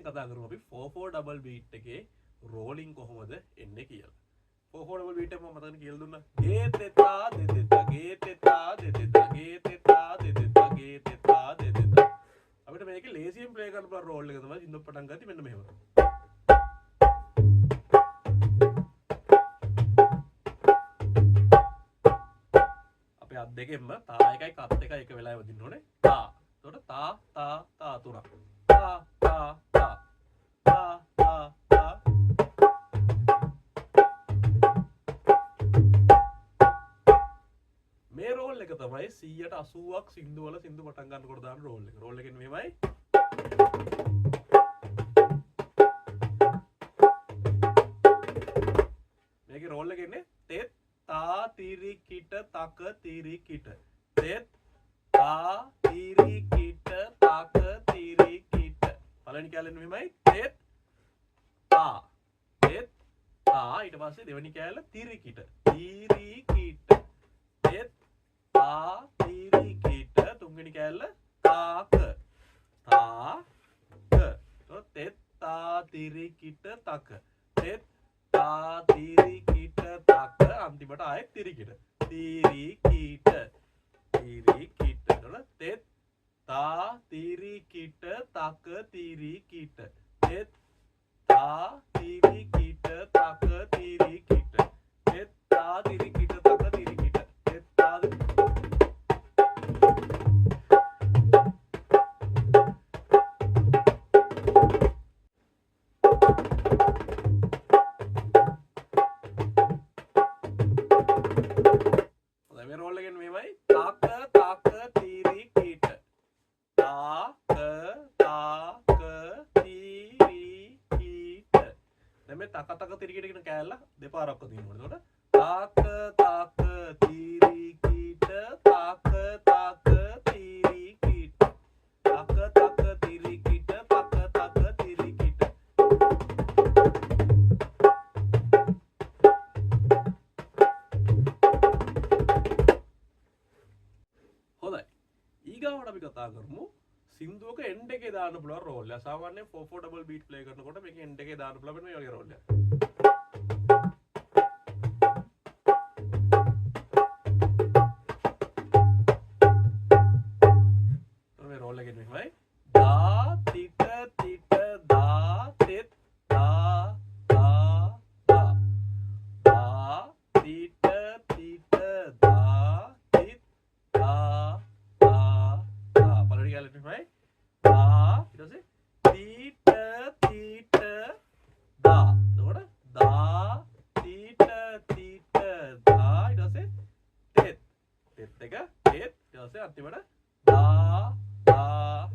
කතා කරමු අපි 4/4 double beat එකේ rolling කොහොමද එන්නේ කියලා. 4/4 double beat එක මම මතකද කියලා දුන්නා. ගේ තෙතා දෙතෙතා ගේ තෙතා දෙතෙතා ගේ තෙතා දෙතෙතා ගේ තෙතා දෙතෙතා. අපිට මේකේ ලේසියෙන් ප්ලේ කරන්න පුළුවන් රෝල් එක තමයි සින්දුව පටන් ගත්තී මෙන්න මෙහෙම. අපේ අත් දෙකෙන්ම තා එකයි කත් එකයි එක වෙලාවෙ වදින්න ඕනේ. තා. එතකොට තා තා තා තුනක්. තා තා තා තා තා තා. මේ රෝල් එක තමයි 180ක් සින්දු වල සින්දු පටන් ගන්නකොට දාන රෝල් එක. රෝල් එකෙන් මෙහෙමයි. මේකේ රෝල් එක ඉන්නේ තෙත් තා තිරි කිට තක තිරි කිට. තෙත් තා තිරි කිට තක තිරි කිට. පළවෙනි කැලෙන් මෙහෙමයි. තෙත් තා තෙත් තා ඊට පස්සේ දෙවෙනි කැලේ තිරි කිට. තිරි කිට. තෙත් තා තිරි කිට. තුන්වෙනි කැලේ තාක. තාක. තෙත් තා තිරි කිට තක. තෙත් තා තිරි කිට තක. අන්තිමට ආයෙත් තිරි කිට. තිරි කිට. තිරි කිට. එතකොට තෙත් තා තිරි කිට තක තිරි කිට. තෙත් තා තිරි කිට තක තිරි කිට. තෙත් තා තිරි කිට තක තිරි කිට. තෙත් තා මේ රෝල් එකෙන් මෙහෙමයි. තක තක තිරි කිට. තාක තාක තිරි කිට. දැන් මේ තක තක තිරි කිට කියන කෑල්ල දෙපාරක් වදින්න ඕනේ. එතකොට තාක තාක තිරි කිට තාක තාක තිරි කිට. තාක තාක තිරි කිට තාක තාක තිරි කිට. හොඳයි. ඊගාවට අපි කතා කරමු සින්දුවක එන්ඩ් එකේ දාන්න පුළුවන් රෝල් එක. සාමාන්‍යයෙන් 4/4 double beat play කරනකොට මේකේ එන්ඩ් එකේ දාන්න පුළුවන් මේ වගේ රෝල් එකක්. මේ රෝල් එකෙන් මෙහෙමයි. දා තිට තිට දා තෙත් තා තා තා. දා තිට තිට දා තිත් තා තා තා. පළවෙනි කැලේ මෙහෙමයි. දා ඊට පස්සේ තීට තීට දා. එතකොට දා තීට තීට දා ඊට පස්සේ තෙත්. තෙත් එක තෙත් ඊට පස්සේ අන්තිමට දා දා